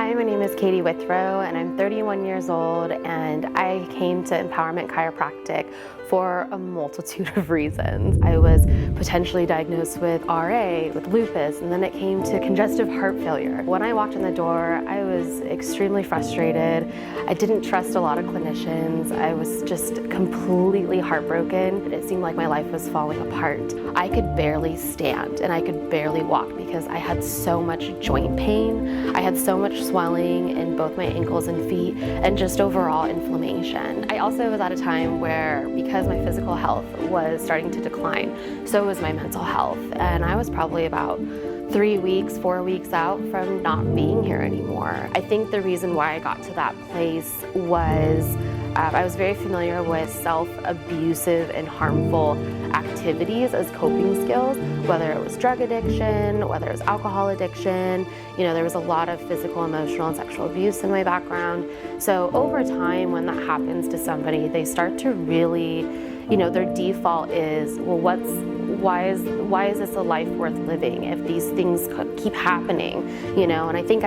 Hi, my name is Katie Withrow, and I'm 31 years old, and I came to Empowerment Chiropractic for a multitude of reasons. I was potentially diagnosed with RA, with lupus, and then it came to congestive heart failure. When I walked in the door, I was extremely frustrated. I didn't trust a lot of clinicians. I was just completely heartbroken. It seemed like my life was falling apart. I could barely stand and I could barely walk because I had so much joint pain. I had so much swelling in both my ankles and feet and just overall inflammation. I also was at a time where, because my physical health was starting to decline, so was my mental health. And I was probably about 4 weeks out from not being here anymore. I think the reason why I got to that place was I was very familiar with self-abusive and harmful activities as coping skills, whether it was drug addiction, whether it was alcohol addiction. You know, there was a lot of physical, emotional, and sexual abuse in my background. So over time, when that happens to somebody, they start to really, their default is, well, why is this a life worth living if these things keep happening, And I think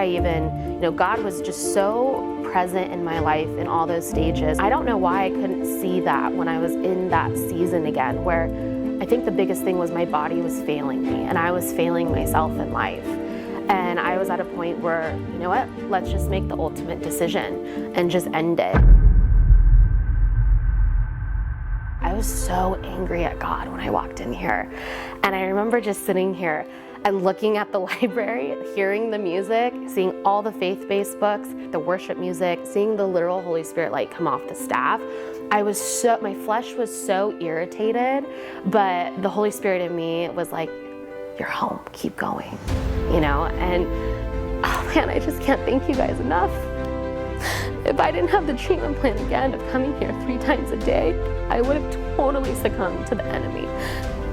God was just so present in my life in all those stages. I don't know why I couldn't see that when I was in that season again, where I think the biggest thing was my body was failing me and I was failing myself in life. And I was at a point where, you know what, let's just make the ultimate decision and just end it. I was so angry at God when I walked in here. And I remember just sitting here and looking at the library, hearing the music, seeing all the faith-based books, the worship music, seeing the literal Holy Spirit light come off the staff. My flesh was so irritated, but the Holy Spirit in me was like, you're home, keep going, And oh man, I just can't thank you guys enough. If I didn't have the treatment plan again of coming here 3 times a day, I would have totally succumbed to the enemy.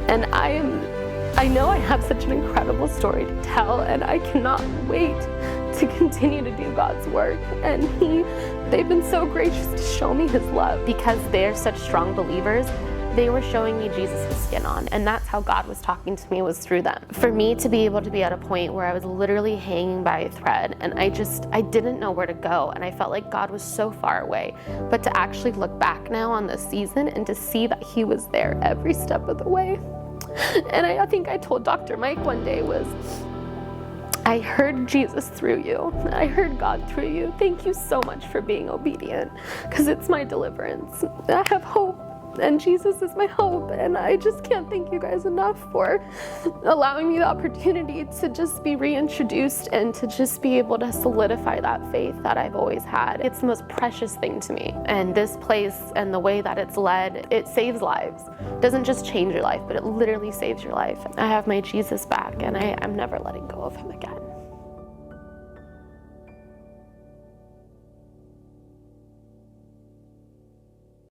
And I know I have such an incredible story to tell, and I cannot wait to continue to do God's work. And they've been so gracious to show me His love. Because they're such strong believers, they were showing me Jesus with skin on, and that's how God was talking to me, was through them. For me to be able to be at a point where I was literally hanging by a thread, and I didn't know where to go, and I felt like God was so far away. But to actually look back now on this season and to see that He was there every step of the way. And I think I told Dr. Mike one day I heard Jesus through you. I heard God through you. Thank you so much for being obedient, because it's my deliverance. I have hope, and Jesus is my hope. And I just can't thank you guys enough for allowing me the opportunity to just be reintroduced and to just be able to solidify that faith that I've always had. It's the most precious thing to me. And this place and the way that it's led, it saves lives. It doesn't just change your life, but it literally saves your life. I have my Jesus back, and I'm never letting go of Him again.